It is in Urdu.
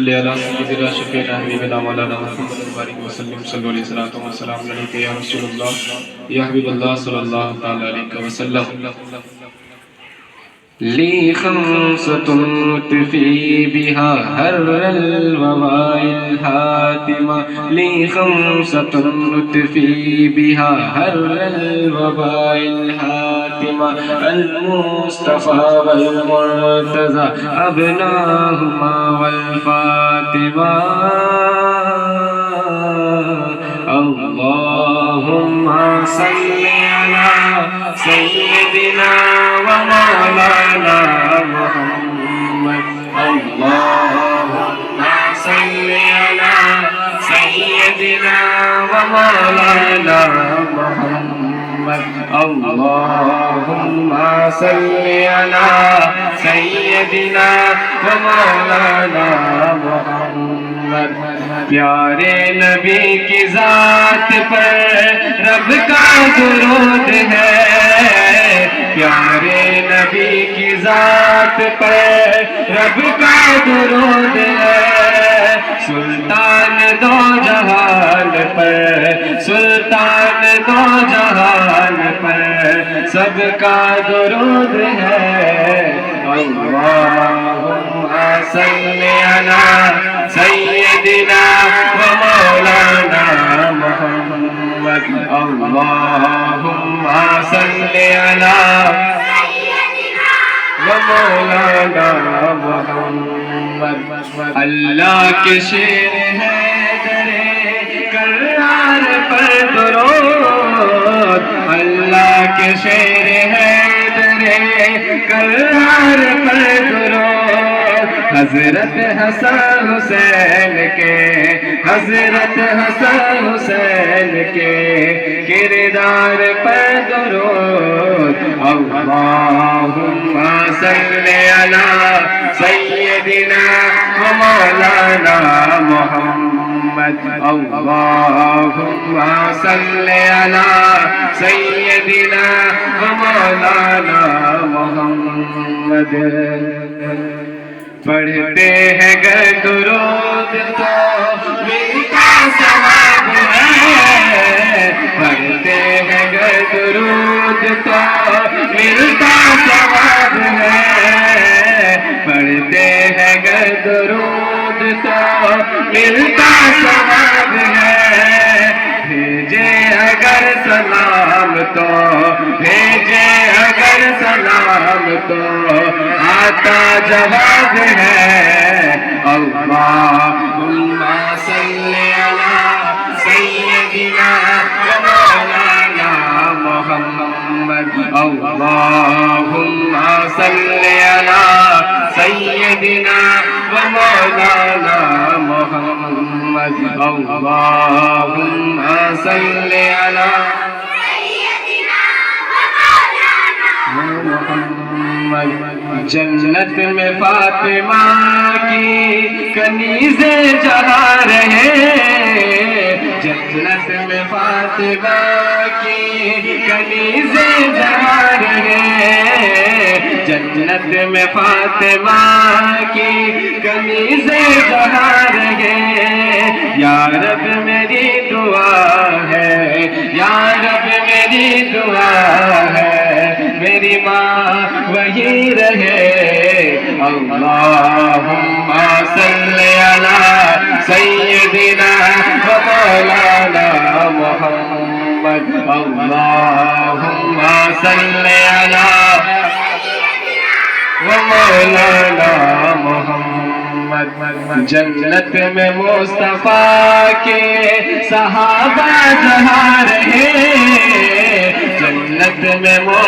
صلی علی سیدنا شفیعنا حبیبنا مولانا محمد وبارک وسلم صلی علیہ الصلوۃ والسلام علیک یا رسول اللہ یا حبیب اللہ صلی اللہ تعالی علیہ وسلم. لی خمسۃ تفی بها حر الوباء الحاتمہ لی خمسۃ تفی بها حر الوباء الحاتمہ المصطفى والمرتضى ابناہما والفاطمہ. اللہم صل علی سیدنا ومولانا محمد. اللہم صل علی سیدنا ومولانا محمد. اللہم صل علی سیدنا ومولانا محمد. پیارے نبی کی ذات پر رب کا درود ہے. پیارے نبی کی ذات پر رب کا درود ہے. سلطان دو جہان پر سلطان دو جہان پر سب کا درود ہے. اللہم صل علی سیدنا ومولانا محمد. اللہم صل علی ومولانا محمد. اللہ کے شیر ہے درے کرار پر درود. اللہ کے شیر ہے درے کرار پر درود. حضرت حسن حسین کے حضرت حسن حسین کے کردار پر درود. اللہم صل علی سیدنا ومولانا محمد. اللہم صل علی سیدنا ومولانا محمد. پڑھتے ہیں گر درود تو ملتا ثواب ہے. پڑھتے ہیں گر درود تو ملتا ثواب ہے. پڑھتے ہیں گر درود تو ملتا ثواب ہے. بھیجے اگر سلام تو بھیجے اگر سلام تو آتا جواب ہے. اللہم صل علی سیدنا ومولانا محمد. اللہم صل علی سیدنا ومولانا محمد. اللہم صل علی محمد. جنت میں فاطمہ کی کنیزیں جہاں رہے. جنت میں فاطمہ کی کنیزیں جہاں رہے. جنت میں فاطمہ کی کنیزیں جہاں رہے. یا رب میری دعا ہے یا رب میری دعا ہے میری ماں وہی رہے. اللہم صل علی سیدنا ومولانا محمد. اللہم صل علی ومولانا محمد. جنت میں مصطفیٰ کے صحابہ جہاں رہے. جنت میں